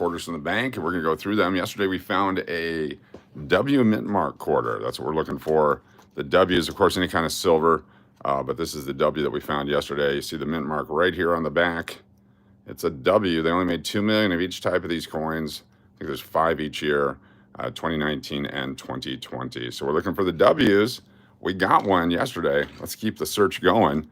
quarters from the bank, and we're going to go through them. Yesterday we found a W mint mark quarter. That's what we're looking for. The W is, of course, any kind of silver, but this is the W that we found yesterday. You see the mint mark right here on the back. It's a W. They only made 2 million of each type of these coins. I think there's 5 each year, 2019 and 2020. So we're looking for the W's. We got one yesterday. Let's keep the search going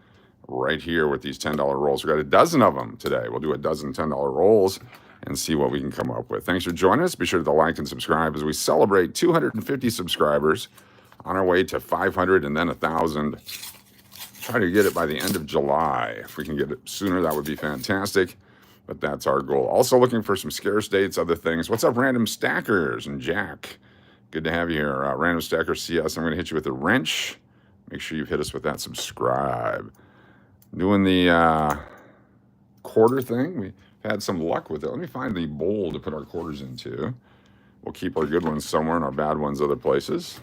right here with these $10 rolls. We got a dozen of them today. We'll do a dozen $10 rolls and see what we can come up with. Thanks for joining us. Be sure to like and subscribe as we celebrate 250 subscribers on our way to 500 and then 1,000. Try to get it by the end of July. If we can get it sooner, that would be fantastic. But that's our goal. Also looking for some scarce dates, other things. What's up, Random Stackers and Jack? Good to have you here. Random Stackers, CS. I'm going to hit you with a wrench. Make sure you hit us with that subscribe. Doing the quarter thing. We had some luck with it. Let me find the bowl to put our quarters into. We'll keep our good ones somewhere and our bad ones other places.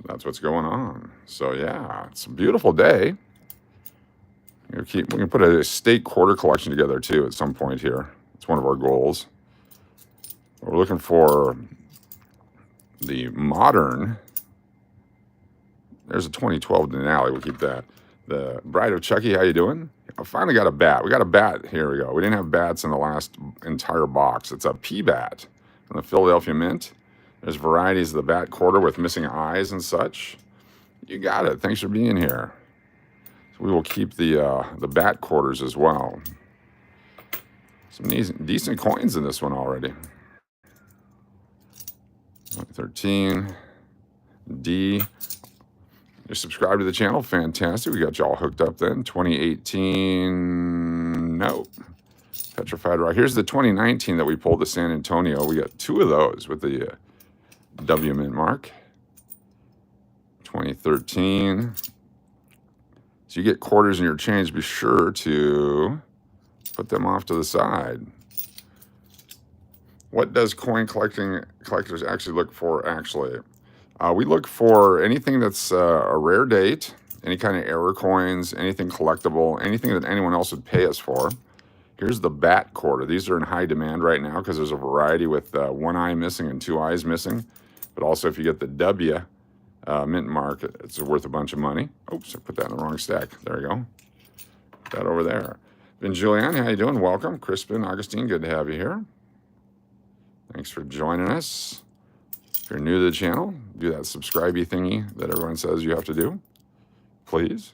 That's what's going on. So yeah, it's a beautiful day. We can put a state quarter collection together too at some point here. It's one of our goals. We're looking for the modern. There's a 2012 Denali. We'll keep that. The Bride of Chucky, how you doing? I finally got a bat. We got a bat. Here we go. We didn't have bats in the last entire box. It's a P bat from the Philadelphia Mint. There's varieties of the bat quarter with missing eyes and such. You got it. Thanks for being here. So we will keep the bat quarters as well. Some decent coins in this one already. 13 D. You subscribe to the channel, fantastic. We got you all hooked up then. 2018, no. Petrified Rock. Here's the 2019 that we pulled to San Antonio. We got 2 of those with the W mint mark. 2013. So you get quarters in your change. Be sure to put them off to the side. What does coin collectors actually look for? We look for anything that's a rare date, any kind of error coins, anything collectible, anything that anyone else would pay us for. Here's the bat quarter. These are in high demand right now because there's a variety with 1 eye missing and 2 eyes missing. But also if you get the W mint mark, it's worth a bunch of money. Oops, I put that in the wrong stack. There we go. Put that over there. Ben Julian, how you doing? Welcome. Crispin, Augustine, good to have you here. Thanks for joining us. If you're new to the channel, do that subscribe-y thingy that everyone says you have to do, please.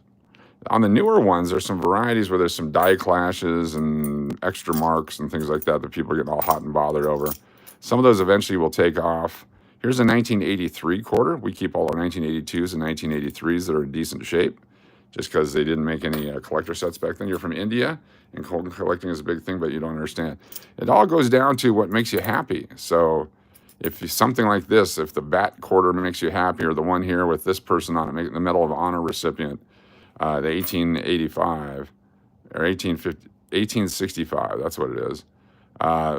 On the newer ones, there's some varieties where there's some die clashes and extra marks and things like that that people are getting all hot and bothered over. Some of those eventually will take off. Here's a 1983 quarter. We keep all our 1982s and 1983s that are in decent shape just because they didn't make any collector sets back then. You're from India, and coin collecting is a big thing, but you don't understand. It all goes down to what makes you happy. So if something like this, if the bat quarter makes you happy, or the one here with this person on it, the Medal of Honor recipient, the 1885 or 1865, that's what it is.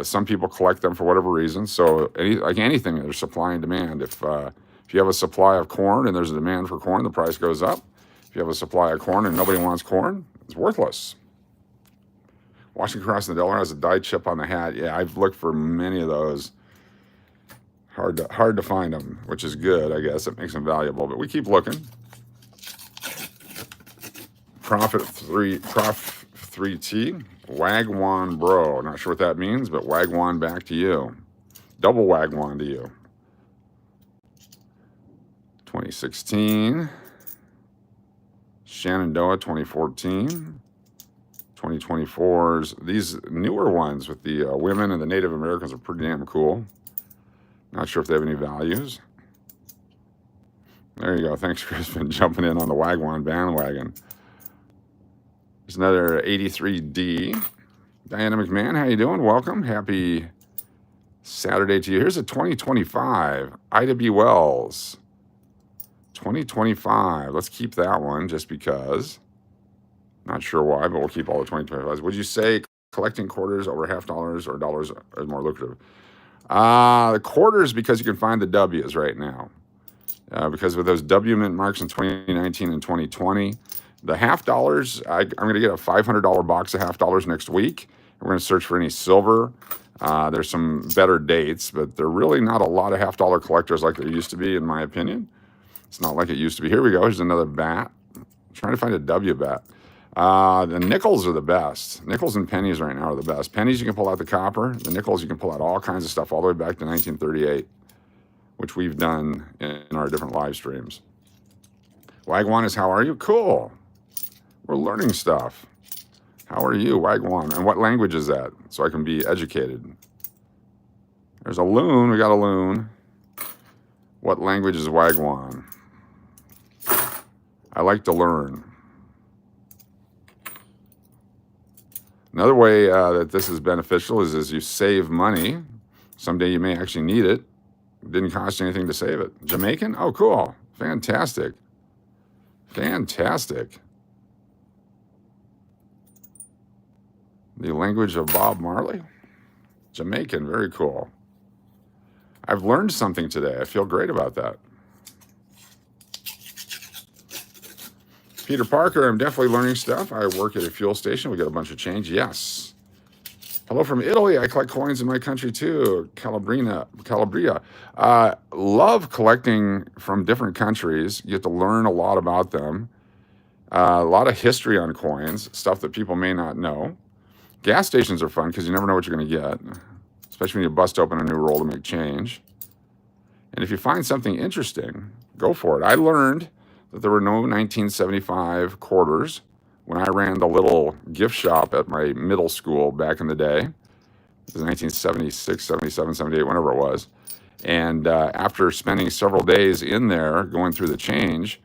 Some people collect them for whatever reason. So like anything, there's supply and demand. If you have a supply of corn and there's a demand for corn, the price goes up. If you have a supply of corn and nobody wants corn, it's worthless. Washington Cross in the Delaware has a die chip on the hat. Yeah, I've looked for many of those. Hard to find them, which is good, I guess. It makes them valuable, but we keep looking. Prof 3T, Wagwan Bro. Not sure what that means, but Wagwan back to you. Double Wagwan to you. 2016. Shenandoah 2014. 2024s. These newer ones with the women and the Native Americans are pretty damn cool. Not sure if they have any values. There you go. Thanks, Chris, for jumping in on the Wagwan bandwagon. There's another 83D. Diana McMahon, how you doing? Welcome. Happy Saturday to you. Here's a 2025 IW Wells. 2025. Let's keep that one just because. Not sure why, but we'll keep all the 2025s. Would you say collecting quarters over $half or dollars is more lucrative? The quarters, because you can find the W's right now. Because with those W mint marks in 2019 and 2020, the $half, I'm going to get a $500 box of $half next week. We're going to search for any silver. There's some better dates, but there are really not a lot of half-dollar collectors like there used to be, in my opinion. It's not like it used to be. Here we go. Here's another bat. I'm trying to find a W bat. The nickels are the best. Nickels and pennies right now are the best. Pennies, you can pull out the copper. The nickels, you can pull out all kinds of stuff all the way back to 1938, which we've done in our different live streams. Wagwan is how are you? Cool. We're learning stuff. How are you, Wagwan? And what language is that? So I can be educated. There's a loon. We got a loon. What language is Wagwan? I like to learn. Another way that this is beneficial is as you save money. Someday you may actually need it. It didn't cost you anything to save it. Jamaican? Oh, cool. Fantastic. Fantastic. The language of Bob Marley? Jamaican, very cool. I've learned something today. I feel great about that. Peter Parker, I'm definitely learning stuff. I work at a fuel station. We get a bunch of change. Yes. Hello from Italy. I collect coins in my country too. Calabria. Love collecting from different countries. You get to learn a lot about them. A lot of history on coins, stuff that people may not know. Gas stations are fun because you never know what you're going to get, especially when you bust open a new roll to make change. And if you find something interesting, go for it. I learned that there were no 1975 quarters when I ran the little gift shop at my middle school back in the day. It was 1976, 77, 78, whenever it was. And after spending several days in there going through the change,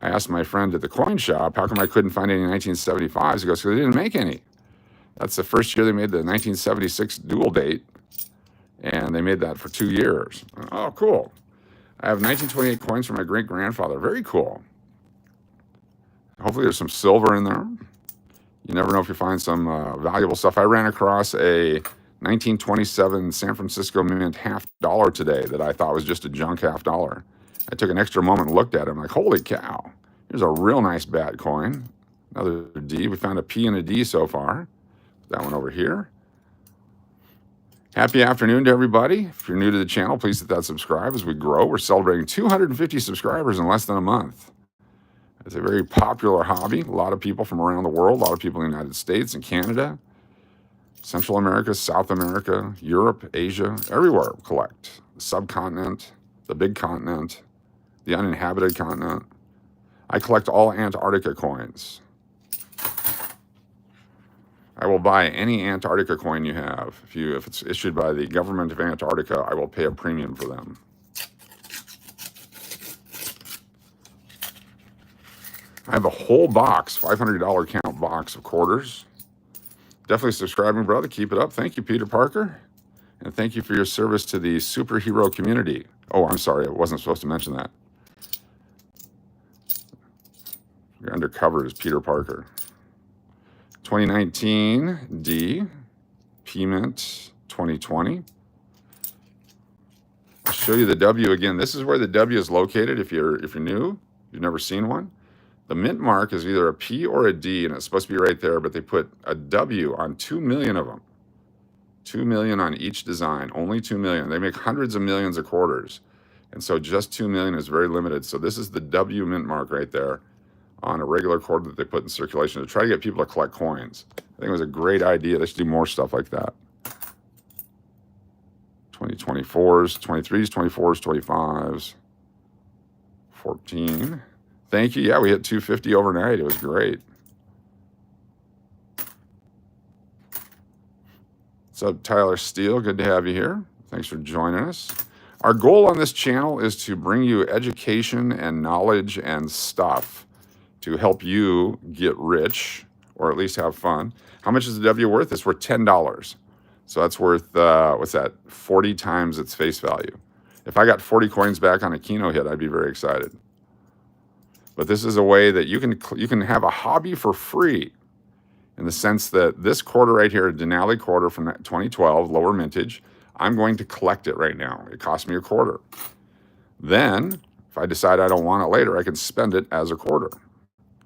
I asked my friend at the coin shop, how come I couldn't find any 1975s? He goes, because they didn't make any. That's the first year they made the 1976 dual date, and they made that for 2 years. Oh, cool. I have 1928 coins from my great-grandfather. Very cool. Hopefully there's some silver in there. You never know if you find some valuable stuff. I ran across a 1927 San Francisco Mint $half today that I thought was just a junk $half. I took an extra moment and looked at it. I'm like, holy cow. Here's a real nice bat coin. Another D. We found a P and a D so far. That one over here. Happy afternoon to everybody. If you're new to the channel, please hit that subscribe as we grow. We're celebrating 250 subscribers in less than a month. It's a very popular hobby. A lot of people from around the world, a lot of people in the United States and Canada, Central America, South America, Europe, Asia, everywhere collect. The subcontinent, the big continent, the uninhabited continent. I collect all Antarctica coins. I will buy any Antarctica coin you have. If it's issued by the government of Antarctica, I will pay a premium for them. I have a whole box, $500 count box of quarters. Definitely subscribing, brother. Keep it up. Thank you, Peter Parker. And thank you for your service to the superhero community. Oh, I'm sorry. I wasn't supposed to mention that. Your undercover is Peter Parker. 2019 D, P Mint 2020. I'll show you the W again. This is where the W is located if you're new, you've never seen one. The mint mark is either a P or a D, and it's supposed to be right there, but they put a W on 2 million of them. 2 million on each design, only 2 million. They make hundreds of millions of quarters. And so just 2 million is very limited. So this is the W mint mark right there on a regular quarter that they put in circulation to try to get people to collect coins. I think it was a great idea. They should do more stuff like that. 2024s, 23s, 24s, 25s, 14. Thank you. Yeah, we hit 250 overnight. It was great. What's up, Tyler Steele? Good to have you here. Thanks for joining us. Our goal on this channel is to bring you education and knowledge and stuff to help you get rich, or at least have fun. How much is the W worth? It's worth $10. So that's worth, what's that, 40 times its face value. If I got 40 coins back on a Keno hit, I'd be very excited. But this is a way that you can have a hobby for free, in the sense that this quarter right here, a Denali quarter from 2012, lower mintage, I'm going to collect it right now. It cost me a quarter. Then, if I decide I don't want it later, I can spend it as a quarter.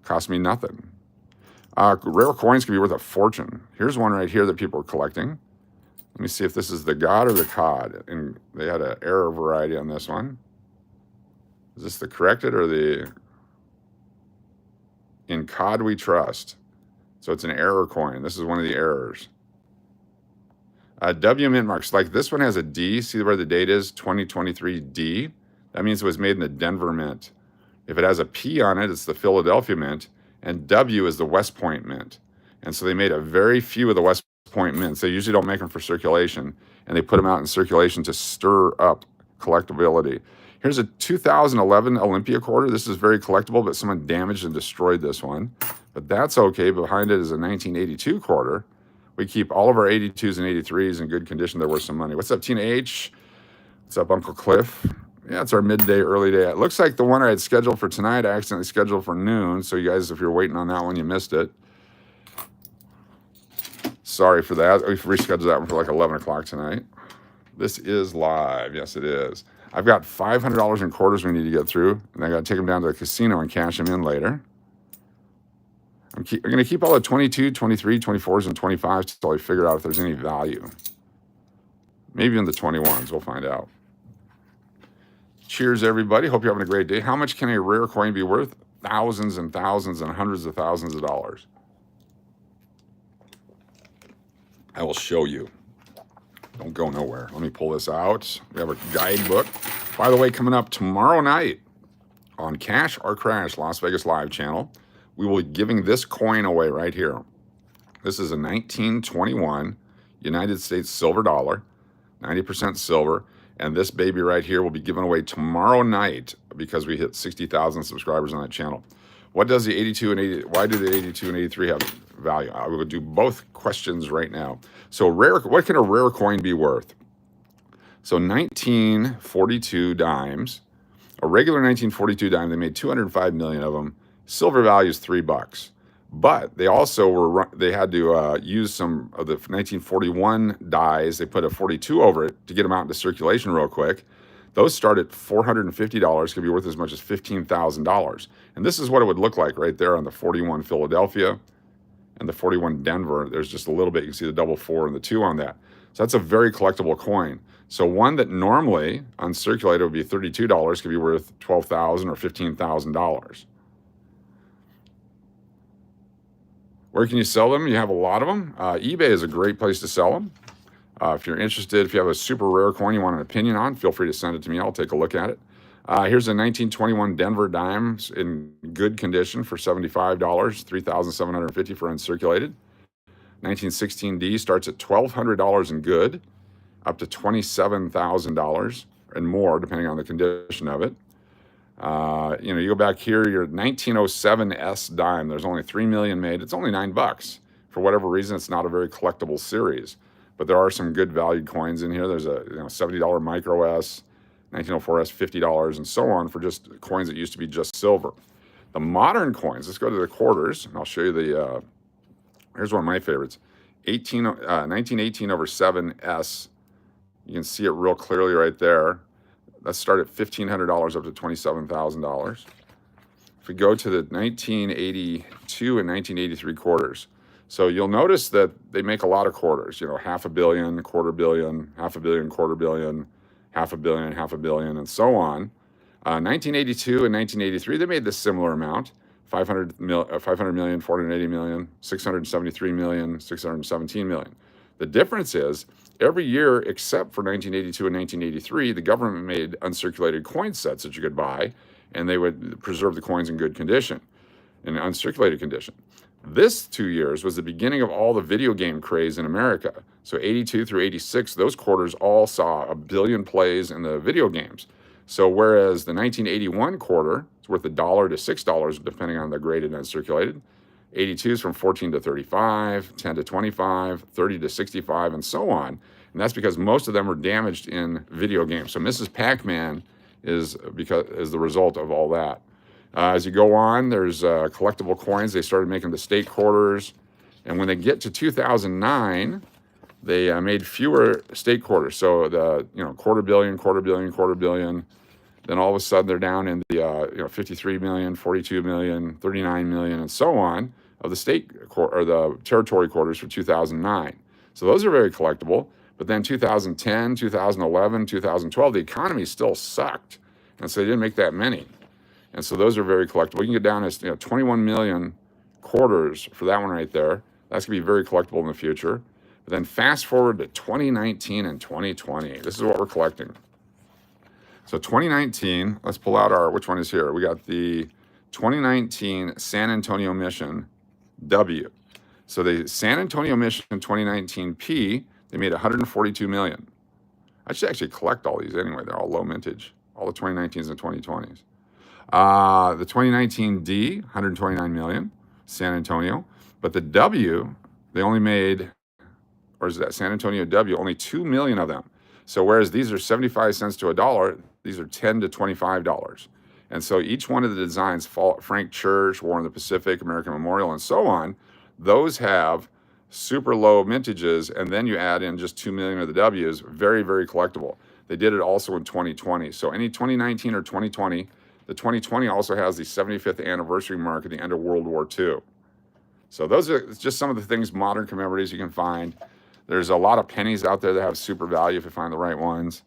Cost me nothing. Rare coins can be worth a fortune. Here's one right here that people are collecting. Let me see if this is the God or the Cod. And they had an error variety on this one. Is this the corrected or the In Cod We Trust? So it's an error coin. This is one of the errors. W mint marks. Like this one has a D. See where the date is? 2023 D. That means it was made in the Denver Mint. If it has a P on it, it's the Philadelphia Mint. And W is the West Point Mint. And so they made a very few of the West Point mints. They usually don't make them for circulation. And they put them out in circulation to stir up collectability. Here's a 2011 Olympia quarter. This is very collectible, but someone damaged and destroyed this one. But that's okay. Behind it is a 1982 quarter. We keep all of our 82s and 83s in good condition. They're worth some money. What's up, Tina H? What's up, Uncle Cliff? Yeah, it's our midday, early day. It looks like the one I had scheduled for tonight, I accidentally scheduled for noon. So you guys, if you're waiting on that one, you missed it. Sorry for that. We've rescheduled that one for like 11 o'clock tonight. This is live. Yes, it is. I've got $500 in quarters we need to get through, and I got to take them down to the casino and cash them in later. I'm going to keep all the 22, 23, 24s, and 25s until I figure out if there's any value. Maybe in the 21s. We'll find out. Cheers, everybody. Hope you're having a great day. How much can a rare coin be worth? Thousands and thousands and hundreds of thousands of dollars. I will show you. Don't go nowhere. Let me pull this out. We have a guidebook. By the way, coming up tomorrow night on Cash or Crash Las Vegas Live channel, we will be giving this coin away right here. This is a 1921 United States silver dollar, 90% silver. And this baby right here will be given away tomorrow night because we hit 60,000 subscribers on that channel. What does the 82 and 80, why do the 82 and 83 have value? I will do both questions right now. So what can a rare coin be worth? So 1942 dimes, a regular 1942 dime, they made 205 million of them. Silver value is $3. But they also had to use some of the 1941 dies. They put a 42 over it to get them out into circulation real quick. Those start at $450, could be worth as much as $15,000. And this is what it would look like right there on the 41 Philadelphia and the 41 Denver. There's just a little bit. You can see the double 4 and the 2 on that. So that's a very collectible coin. So one that normally uncirculated would be $32 could be worth $12,000 or $15,000. Where can you sell them? You have a lot of them. eBay is a great place to sell them. If you're interested, if you have a super rare coin you want an opinion on, feel free to send it to me. I'll take a look at it. Here's a 1921 Denver dime in good condition for $75, $3,750 for uncirculated. 1916D starts at $1,200 in good, up to $27,000 and more, depending on the condition of it. You go back here, your 1907 S dime. There's only 3 million made. It's only $9. For whatever reason, it's not a very collectible series. But there are some good valued coins in here. There's a $70 micro S, 1904 S, $50, and so on for just coins that used to be just silver. The modern coins, let's go to the quarters, and I'll show you the, here's one of my favorites. 1918 over 7 S. You can see it real clearly right there. Let's start at $1,500 up to $27,000. If we go to the 1982 and 1983 quarters, so you'll notice that they make a lot of quarters, $500 million, $250 million, $500 million, $250 million, $500 million, $500 million, and so on. 1982 and 1983, they made this similar amount, $500 million, $480 million, $673 million, $617 million. The difference is every year except for 1982 and 1983, the government made uncirculated coin sets that you could buy, and they would preserve the coins in good condition, in uncirculated condition. This 2 years was the beginning of all the video game craze in America. So 82 through 86, those quarters all saw 1 billion plays in the video games. So whereas the 1981 quarter is worth $1 to $6, depending on the graded and uncirculated, 82 is from 14 to 35, 10 to 25, 30 to 65, and so on. And that's because most of them were damaged in video games. So Mrs. Pac-Man is the result of all that. As you go on, there's collectible coins. They started making the state quarters. And when they get to 2009, they made fewer state quarters. So the $250 million, $250 million, $250 million. Then all of a sudden they're down in the 53 million, 42 million, 39 million, and so on. of the state or the territory quarters for 2009. So those are very collectible. But then 2010, 2011, 2012, the economy still sucked. And so they didn't make that many. And so those are very collectible. You can get down to 21 million quarters for that one right there. That's going to be very collectible in the future. But then fast forward to 2019 and 2020. This is what we're collecting. So 2019, let's pull out our, which one is here? We got the 2019 San Antonio Mission W. So the San Antonio Mission 2019 P, they made 142 million. I should actually collect all these anyway. They're all low mintage, all the 2019s and 2020s. The 2019 D, 129 million, San Antonio. But the W, they only made, or is that San Antonio W, only 2 million of them. So whereas these are 75 cents to $1, these are $10 to $25. And so each one of the designs, Frank Church, War in the Pacific, American Memorial, and so on, those have super low mintages, and then you add in just 2 million of the W's, very, very collectible. They did it also in 2020. So any 2019 or 2020, the 2020 also has the 75th anniversary mark at the end of World War II. So those are just some of the things, modern commemoratives you can find. There's a lot of pennies out there that have super value if you find the right ones.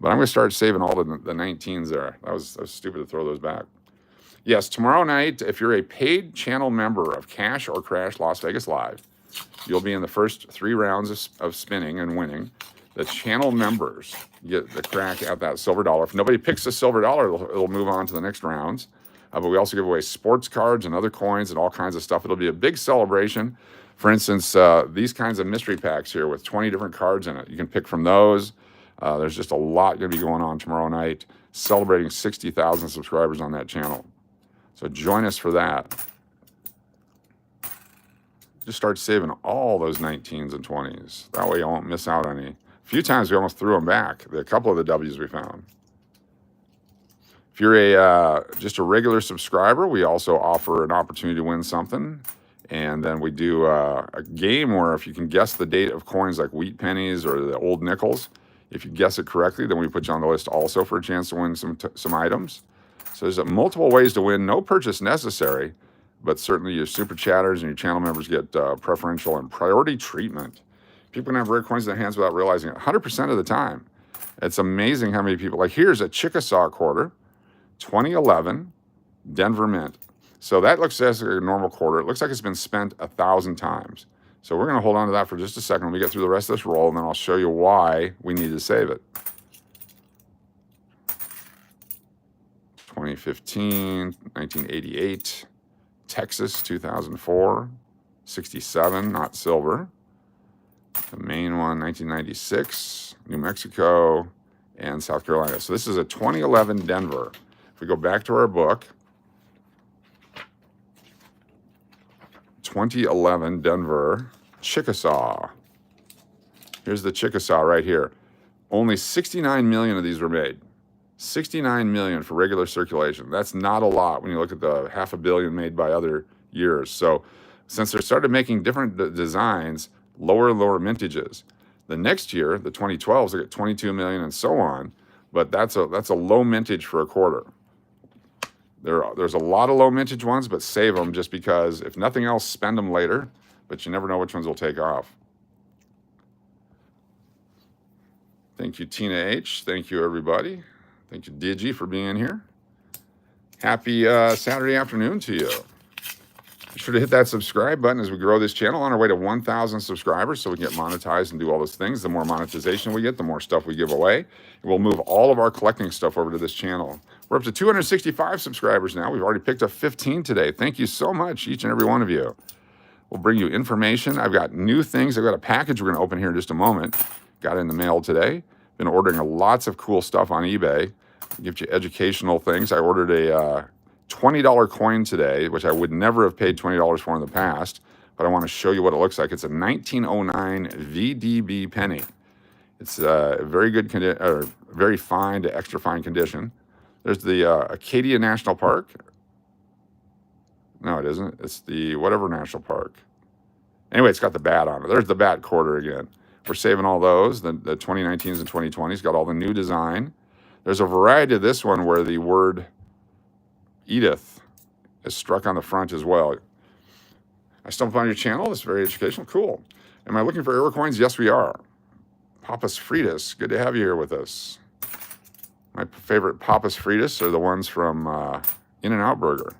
But I'm going to start saving all the 19s there. That was stupid to throw those back. Yes, tomorrow night, if you're a paid channel member of Cash or Crash Las Vegas Live, you'll be in the first 3 rounds of spinning and winning. The channel members get the crack at that silver dollar. If nobody picks the silver dollar, it'll move on to the next rounds. But we also give away sports cards and other coins and all kinds of stuff. It'll be a big celebration. For instance, these kinds of mystery packs here with 20 different cards in it. You can pick from those. There's just a lot going to be going on tomorrow night, celebrating 60,000 subscribers on that channel. So join us for that. Just start saving all those 19s and 20s. That way you won't miss out on any. A few times we almost threw them back, a couple of the W's we found. If you're just a regular subscriber, we also offer an opportunity to win something. And then we do a game where if you can guess the date of coins like wheat pennies or the old nickels, if you guess it correctly, then we put you on the list also for a chance to win some items. So there's multiple ways to win. No purchase necessary, but certainly your super chatters and your channel members get preferential and priority treatment. People can have rare coins in their hands without realizing it 100% of the time. It's amazing how many people, like here's a Chickasaw quarter, 2011, Denver Mint. So that looks like a normal quarter. It looks like it's been spent 1,000 times. So we're going to hold on to that for just a second. Let me get through the rest of this roll, and then I'll show you why we need to save it. 2015, 1988, Texas, 2004, 67, not silver. The main one, 1996, New Mexico, and South Carolina. So this is a 2011 Denver. If we go back to our book, 2011 Denver Chickasaw. Here's the Chickasaw right here. Only 69 million of these were made. 69 million for regular circulation. That's not a lot when you look at the 500 million made by other years. So since they started making different designs, lower and lower mintages. The next year, the 2012s, they get 22 million and so on, but that's a low mintage for a quarter. There's a lot of low mintage ones, but save them just because if nothing else, spend them later, but you never know which ones will take off. Thank you, Tina H. Thank you, everybody. Thank you, Digi, for being here. Happy Saturday afternoon to you. Be sure to hit that subscribe button as we grow this channel on our way to 1,000 subscribers so we can get monetized and do all those things. The more monetization we get, the more stuff we give away. We'll move all of our collecting stuff over to this channel. We're up to 265 subscribers now. We've already picked up 15 today. Thank you so much, each and every one of you. We'll bring you information. I've got new things. I've got a package we're going to open here in just a moment. Got it in the mail today. Been ordering lots of cool stuff on eBay. Gives you educational things. I ordered a $20 coin today, which I would never have paid $20 for in the past, but I want to show you what it looks like. It's a 1909 VDB penny. It's very good very fine to extra fine condition. There's the Acadia National Park. No, it isn't. It's the whatever national park. Anyway, it's got the bat on it. There's the bat quarter again. We're saving all those. The 2019s and 2020s got all the new design. There's a variety of this one where the word Edith is struck on the front as well. I stumbled on your channel. It's very educational. Cool. Am I looking for error coins? Yes, we are. Papas Fritas, good to have you here with us. My favorite Papas Fritas are the ones from In-N-Out Burger.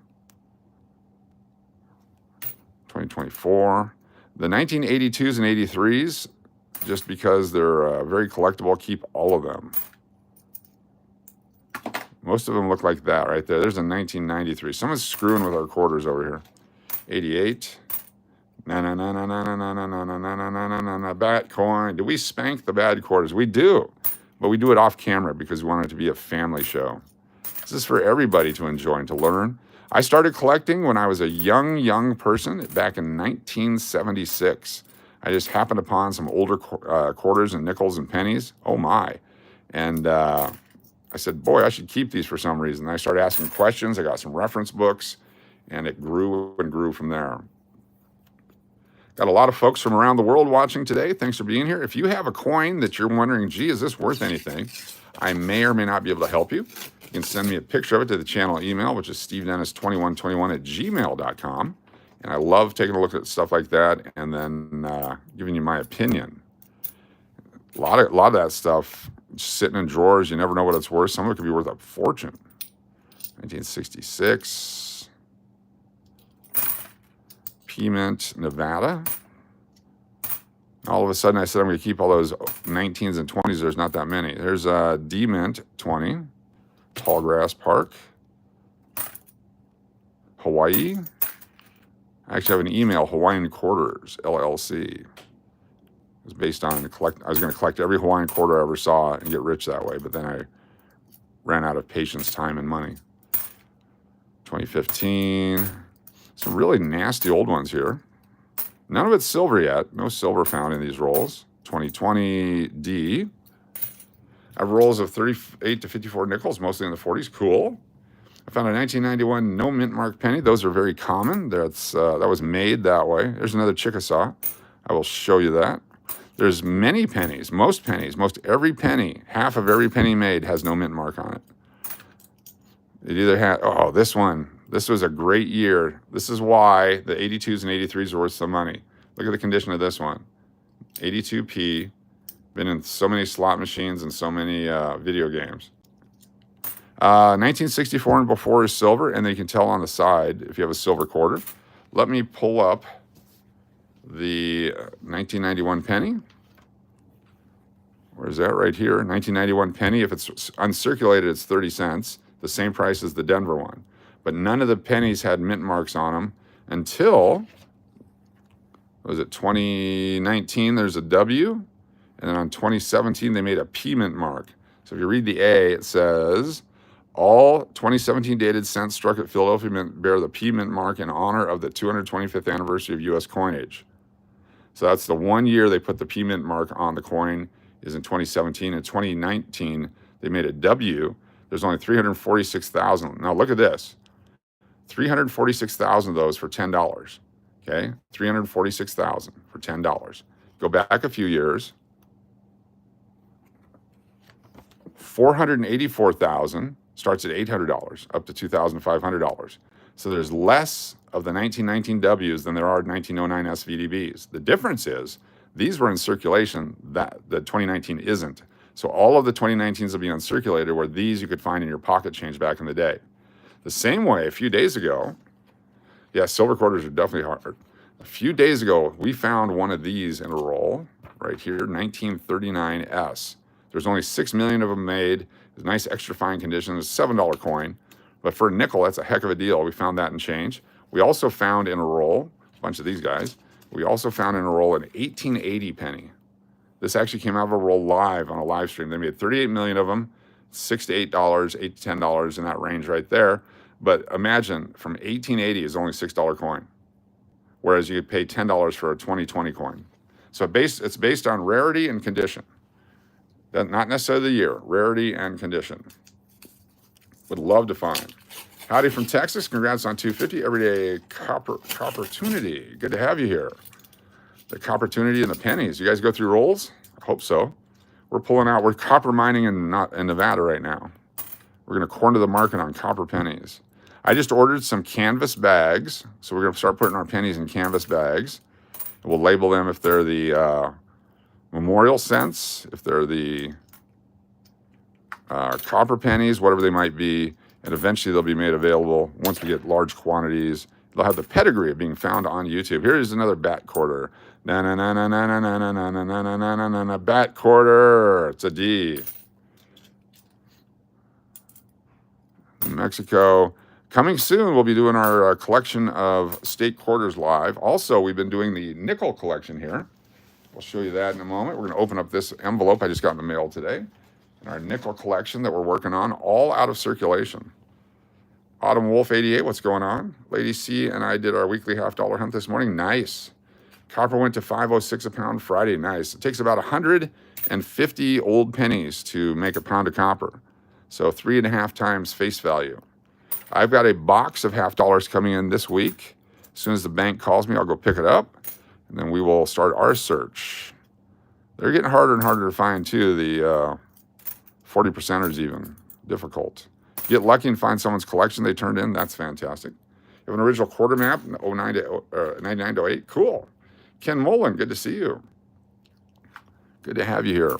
2024. The 1982s and 83s, just because they're very collectible, keep all of them. Most of them look like that right there. There's a 1993. Someone's screwing with our quarters over here. 88. Bat coin. Do we spank the bad quarters? We do, but we do it off camera because we want it to be a family show. This is for everybody to enjoy and to learn. I started collecting when I was a young person back in 1976. I just happened upon some older quarters and nickels and pennies. Oh my. And I said, boy, I should keep these for some reason. I started asking questions. I got some reference books, and it grew and grew from there. Got a lot of folks from around the world watching today. Thanks for being here. If you have a coin that you're wondering, gee, is this worth anything? I may or may not be able to help you. You can send me a picture of it to the channel email, which is stevedennis2121@gmail.com. And I love taking a look at stuff like that and then giving you my opinion. A lot of that stuff just sitting in drawers. You never know what it's worth. Some of it could be worth a fortune. 1966. Mint, Nevada. All of a sudden, I said I'm going to keep all those 19s and 20s. There's not that many. There's a D-Mint 20, Tallgrass Park, Hawaii. I actually have an email, Hawaiian Quarters, LLC. It was based on I was going to collect every Hawaiian quarter I ever saw and get rich that way, but then I ran out of patience, time, and money. 2015. Some really nasty old ones here. None of it's silver yet. No silver found in these rolls. 2020 D. I have rolls of 38 to 54 nickels, mostly in the 40s. Cool. I found a 1991 no mint mark penny. Those are very common. That was made that way. There's another Chickasaw. I will show you that. There's many pennies, most every penny, half of every penny made has no mint mark on it. It either had, oh, this one. This was a great year. This is why the 82s and 83s are worth some money. Look at the condition of this one. 82p. Been in so many slot machines and so many video games. 1964 and before is silver, and then you can tell on the side if you have a silver quarter. Let me pull up the 1991 penny. Where is that? Right here. 1991 penny. If it's uncirculated, it's 30 cents. The same price as the Denver one. But none of the pennies had mint marks on them until, was it 2019, there's a W, and then on 2017, they made a P mint mark. So if you read the A, it says, all 2017 dated cents struck at Philadelphia Mint bear the P mint mark in honor of the 225th anniversary of U.S. coinage. So that's the 1 year they put the P mint mark on the coin is in 2017. In 2019, they made a W. There's only 346,000. Now look at this. 346,000 of those for $10. Okay, 346,000 for $10. Go back a few years. 484,000 starts at $800 up to $2,500. So there's less of the 1919 Ws than there are 1909 SVDBs. The difference is these were in circulation that the 2019 isn't. So all of the 2019s will be uncirculated, where these you could find in your pocket change back in the day. The same way, a few days ago, yeah, silver quarters are definitely hard. A few days ago, we found one of these in a roll right here, 1939S. There's only 6 million of them made. It's nice extra fine condition. It's a $7 coin. But for a nickel, that's a heck of a deal. We found that in change. We also found in a roll, a bunch of these guys, we also found in a roll an 1880 penny. This actually came out of a roll live on a live stream. They made 38 million of them, $6 to $8, $8 to $10 in that range right there. But imagine from 1880 is only $6 coin, whereas you could pay $10 for a 2020 coin. So it's based on rarity and condition. Not necessarily the year, rarity and condition. Would love to find. Howdy from Texas. Congrats on 250 everyday copportunity. Good to have you here. The copportunity and the pennies. You guys go through rolls? I hope so. We're pulling out. We're copper mining in Nevada right now. We're going to corner the market on copper pennies. I just ordered some canvas bags. So we're going to start putting our pennies in canvas bags. We'll label them if they're the memorial cents, if they're the copper pennies, whatever they might be. And eventually they'll be made available once we get large quantities. They'll have the pedigree of being found on YouTube. Here's another bat quarter. Na na na na na na na na na na na na na na na bat quarter. It's a D. Mexico. Coming soon, we'll be doing our collection of state quarters live. Also, we've been doing the nickel collection here. We'll show you that in a moment. We're going to open up this envelope I just got in the mail today. And our nickel collection that we're working on, all out of circulation. Autumn Wolf 88, what's going on? Lady C and I did our weekly $half hunt this morning. Nice. Copper went to $5.06 a pound Friday. Nice. It takes about 150 old pennies to make a pound of copper. So 3.5 times face value. I've got a box of $half coming in this week. As soon as the bank calls me, I'll go pick it up, and then we will start our search. They're getting harder and harder to find, too. The 40%ers even. Difficult. Get lucky and find someone's collection they turned in. That's fantastic. You have an original quarter map, 99 to 08. Cool. Ken Mullen, good to see you. Good to have you here.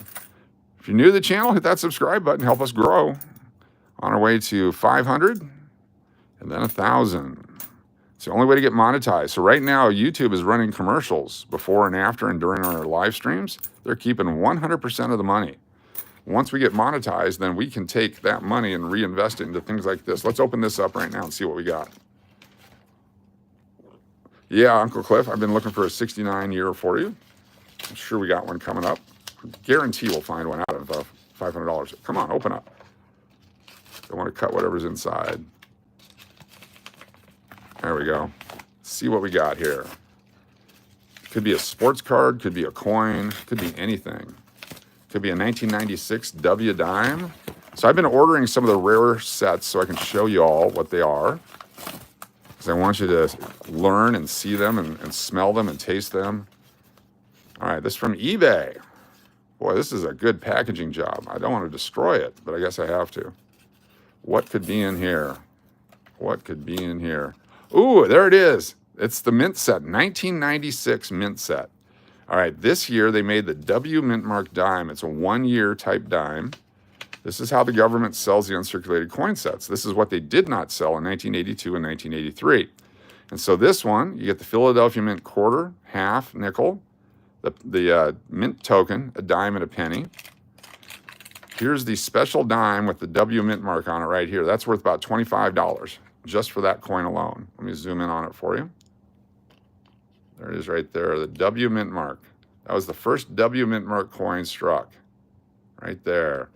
If you're new to the channel, hit that subscribe button. Help us grow. On our way to 500 and then 1,000. It's the only way to get monetized. So right now, YouTube is running commercials before and after and during our live streams. They're keeping 100% of the money. Once we get monetized, then we can take that money and reinvest it into things like this. Let's open this up right now and see what we got. Yeah, Uncle Cliff, I've been looking for a 69 year for you. I'm sure we got one coming up. Guarantee we'll find one out of $500. Come on, open up. I want to cut whatever's inside. There we go. See what we got here. Could be a sports card, could be a coin, could be anything. Could be a 1996 W dime. So I've been ordering some of the rarer sets so I can show you all what they are. Because I want you to learn and see them and smell them and taste them. All right, this is from eBay. Boy, this is a good packaging job. I don't want to destroy it, but I guess I have to. What could be in here? What could be in here? Ooh, there it is. It's the mint set, 1996 mint set. All right, this year they made the W mint mark dime. It's a 1-year type dime. This is how the government sells the uncirculated coin sets. This is what they did not sell in 1982 and 1983. And so this one, you get the Philadelphia Mint quarter, half, nickel, the mint token, a dime and a penny. Here's the special dime with the W mint mark on it right here. That's worth about $25 just for that coin alone. Let me zoom in on it for you. There it is right there, the W mint mark. That was the first W mint mark coin struck right there.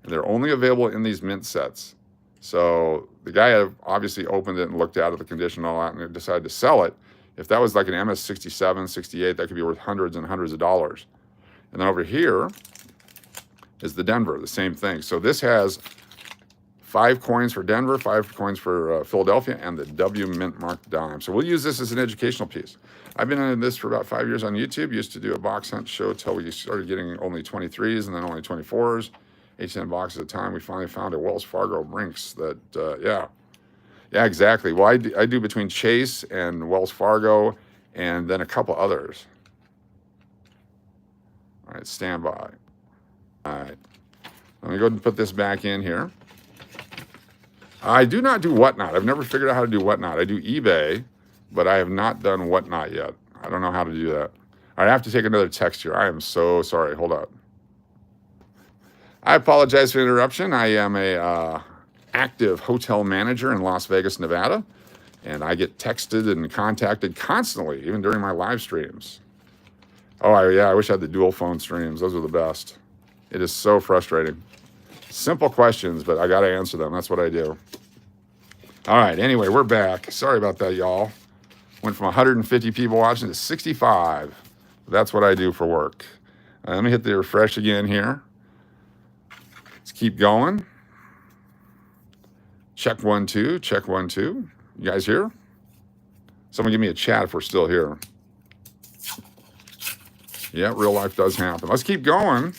And they're only available in these mint sets. So the guy obviously opened it and looked at it, the condition and all that, and decided to sell it. If that was like an MS-67, 68, that could be worth hundreds and hundreds of dollars. And then over here is the Denver, the same thing. So this has 5 coins for Denver, 5 coins for Philadelphia, and the W mint mark dime. So we'll use this as an educational piece. I've been in this for about 5 years on YouTube. Used to do a box hunt show till we started getting only 23s and then only 24s. 8-10 boxes at a time. We finally found a Wells Fargo Brinks that, yeah, exactly. Well, I do between Chase and Wells Fargo and then a couple others. All right, stand by. All right, let me go ahead and put this back in here. I do not do Whatnot. I've never figured out how to do Whatnot. I do eBay, but I have not done Whatnot yet. I don't know how to do that. All right, I have to take another text here. I am so sorry. Hold up. I apologize for the interruption. I am a active hotel manager in Las Vegas, Nevada, and I get texted and contacted constantly, even during my live streams. Oh, yeah, I wish I had the dual phone streams. Those are the best. It is so frustrating. Simple questions, but I got to answer them. That's what I do. All right, anyway, we're back. Sorry about that, y'all. Went from 150 people watching to 65. That's what I do for work. Let me hit the refresh again here. Let's keep going. Check 1 2, check 1 2. You guys here? Someone give me a chat if we're still here. Yeah, real life does happen. Let's keep going.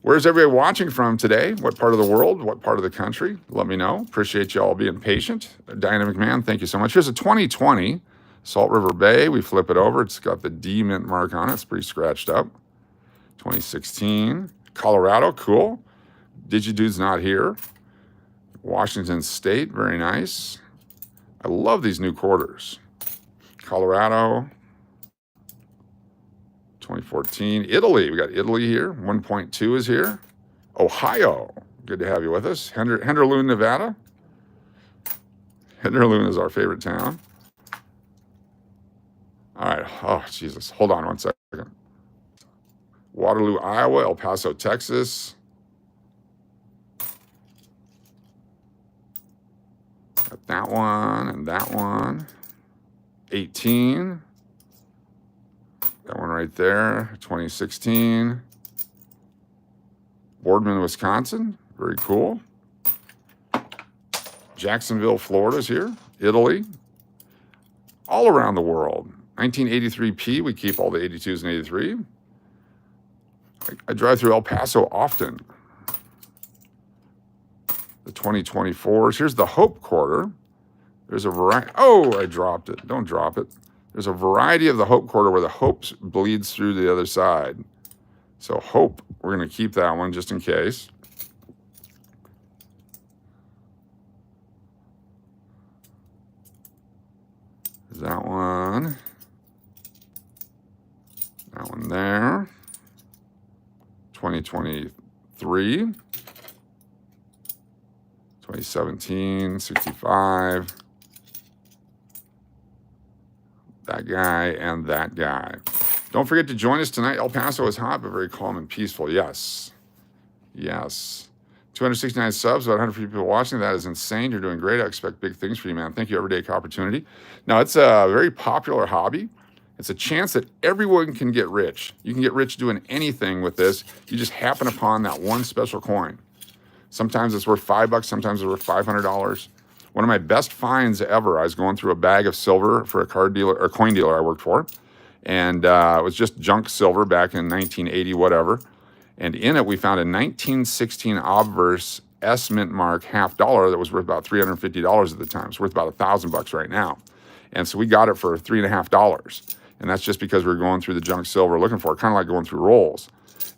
Where's everybody watching from today? What part of the world? What part of the country? Let me know. Appreciate you all being patient. Dynamic Man, thank you so much. Here's a 2020 Salt River Bay. We flip it over. It's got the D mint mark on it. It's pretty scratched up. 2016. Colorado, cool. DigiDude's not here. Washington State, very nice. I love these new quarters. Colorado, 2014. Italy, we got Italy here. 1.2 is here. Ohio, good to have you with us. Henderloon, Nevada. Henderloon is our favorite town. All right, oh, Jesus. Hold on one second. Waterloo, Iowa, El Paso, Texas. Got that one and that one. 18. That one right there, 2016. Boardman, Wisconsin, very cool. Jacksonville, Florida's here. Italy. All around the world. 1983P, we keep all the 82s and 83. I drive through El Paso often. The 2024s. Here's the Hope Quarter. There's a variety. Oh, I dropped it. Don't drop it. There's a variety of the Hope Quarter where the Hope bleeds through the other side. So Hope, we're going to keep that one just in case. There's that one. That one there. 2023. 2017, 65. That guy and that guy. Don't forget to join us tonight. El Paso is hot, but very calm and peaceful. Yes. Yes. 269 subs, about 100 people watching. That is insane. You're doing great. I expect big things for you, man. Thank you, Everyday Opportunity. Now, it's a very popular hobby. It's a chance that everyone can get rich. You can get rich doing anything with this. You just happen upon that one special coin. Sometimes it's worth $5, sometimes it's worth $500. One of my best finds ever, I was going through a bag of silver for a card dealer or coin dealer I worked for. And it was just junk silver back in 1980, whatever. And in it, we found a 1916 obverse S mint mark $50 that was worth about $350 at the time. It's worth about $1,000 right now. And so we got it for $3.50. And that's just because we were going through the junk silver looking for it, kind of like going through rolls.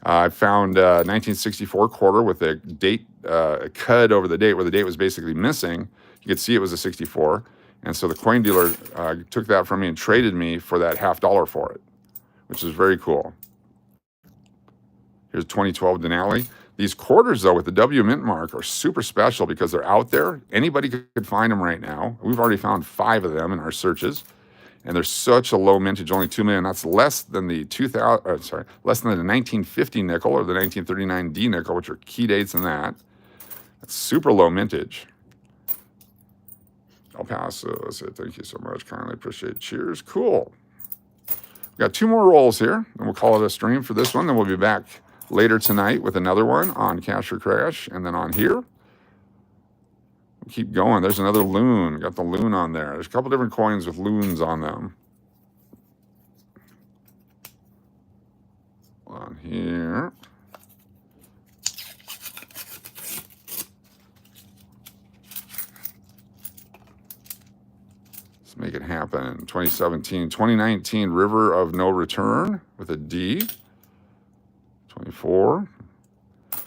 I found a 1964 quarter with a date, a cud over the date where the date was basically missing. You could see it was a 64. And so the coin dealer took that from me and traded me for that $50 for it, which is very cool. Here's 2012 Denali. These quarters, though, with the W mint mark are super special because they're out there. Anybody could find them right now. We've already found 5 of them in our searches. And they're such a low mintage, only 2 million. That's less than the less than the 1950 nickel or the 1939 D nickel, which are key dates in that. That's super low mintage. El Paso, thank you so much. Kindly appreciate it. Cheers. Cool. We've got 2 more rolls here, and we'll call it a stream for this one. Then we'll be back later tonight with another one on Cash or Crash, and then on here. We'll keep going. There's another loon. Got the loon on there. There's a couple different coins with loons on them. On here. Let's make it happen. 2017, 2019 River of No Return with a D. 24.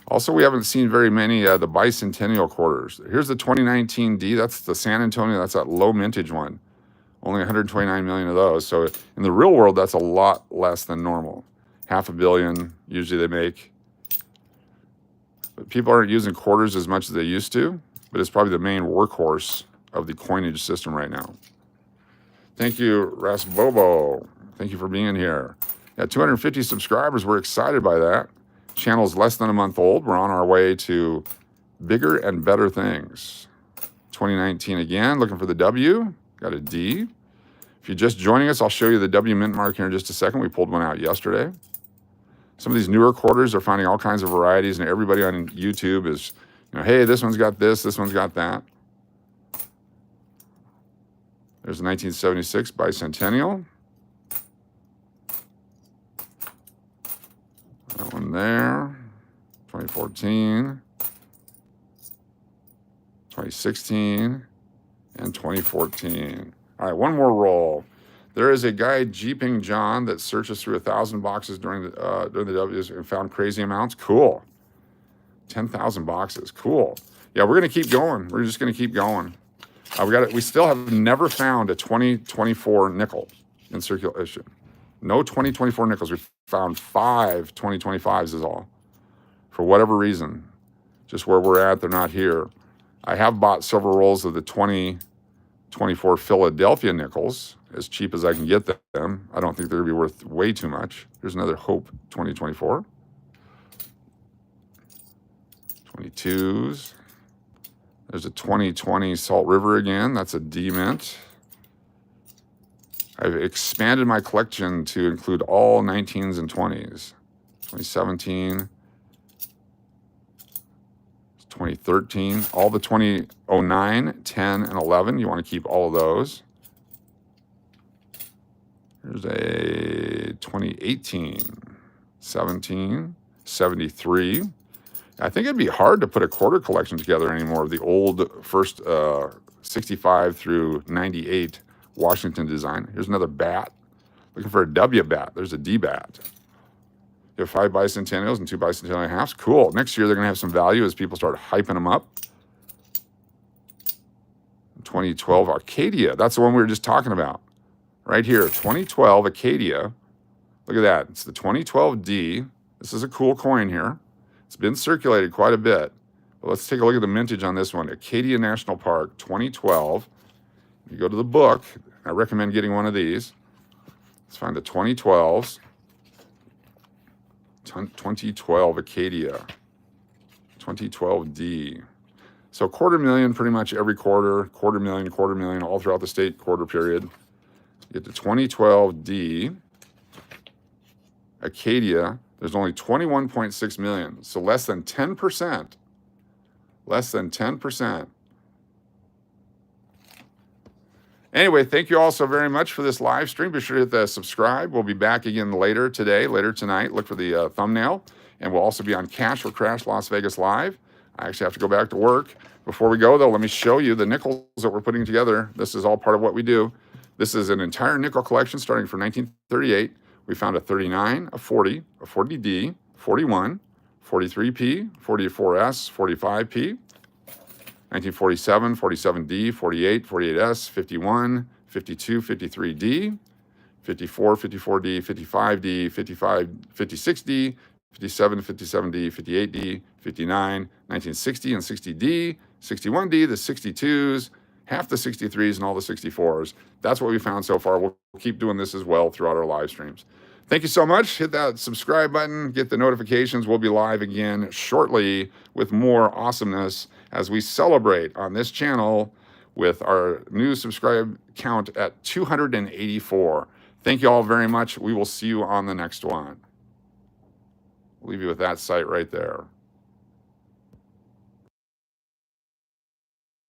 Also, we haven't seen very many the bicentennial quarters. Here's the 2019 D. That's the San Antonio. That's that low mintage one. Only 129 million of those. So in the real world, that's a lot less than normal. $500 million usually they make. But people aren't using quarters as much as they used to. But it's probably the main workhorse of the coinage system right now. Thank you, Rasbobo. Thank you for being here. Yeah, 250 subscribers. We're excited by that. Channel's less than a month old. We're on our way to bigger and better things. 2019 again, looking for the W. Got a D. If you're just joining us, I'll show you the W mint mark here in just a second. We pulled one out yesterday. Some of these newer quarters are finding all kinds of varieties, and everybody on YouTube is, hey, this one's got this one's got that. There's a 1976 bicentennial. That one there. 2014, 2016, and 2014. All right, one more roll. There is a guy, Jeeping John, that searches through 1,000 boxes during the W's and found crazy amounts. Cool. 10,000 boxes. Cool. Yeah, we're going to keep going. We're just going to keep going. We still have never found a 2024 nickel in circulation. No 2024 nickels. We found 5 2025s is all. For whatever reason, just where we're at, they're not here. I have bought several rolls of the 2024 Philadelphia nickels, as cheap as I can get them. I don't think they're going to be worth way too much. Here's another Hope 2024. 22s. There's a 2020 Salt River again. That's a D mint. I've expanded my collection to include all 19s and 20s. 2017. 2013. All the 2009, 10, and 11. You want to keep all of those. Here's a 2018, 17, 73. I think it'd be hard to put a quarter collection together anymore. The old first 65 through 98 Washington design. Here's another bat. Looking for a W bat. There's a D bat. You have 5 bicentennials and 2 bicentennial halves. Cool. Next year, they're going to have some value as people start hyping them up. 2012 Acadia. That's the one we were just talking about. Right here, 2012 Acadia. Look at that. It's the 2012 D. This is a cool coin here. It's been circulated quite a bit. But let's take a look at the mintage on this one. Acadia National Park, 2012. You go to the book. I recommend getting one of these. Let's find the 2012s. 2012 Acadia. 2012 D. So $250,000 pretty much every quarter. $250,000, all throughout the state quarter period. You get the 2012 D. Acadia. There's only 21.6 million. So less than 10%. Less than 10%. Anyway, thank you all so very much for this live stream. Be sure to hit the subscribe. We'll be back again later tonight. Look for the thumbnail. And we'll also be on Cash or Crash Las Vegas Live. I actually have to go back to work. Before we go, though, let me show you the nickels that we're putting together. This is all part of what we do. This is an entire nickel collection starting from 1938. We found a 39, a 40, a 40D, 41, 43P, 44S, 45P, 1947, 47D, 48, 48S, 51, 52, 53D, 54, 54D, 55D, 55, 56D, 57, 57D, 58D, 59, 1960 and 60D, 61D, the 62s, half the 63s, and all the 64s. That's what we found so far. We'll keep doing this as well throughout our live streams. Thank you so much. Hit that subscribe button. Get the notifications. We'll be live again shortly with more awesomeness as we celebrate on this channel with our new subscribe count at 284. Thank you all very much. We will see you on the next one. We'll leave you with that site right there.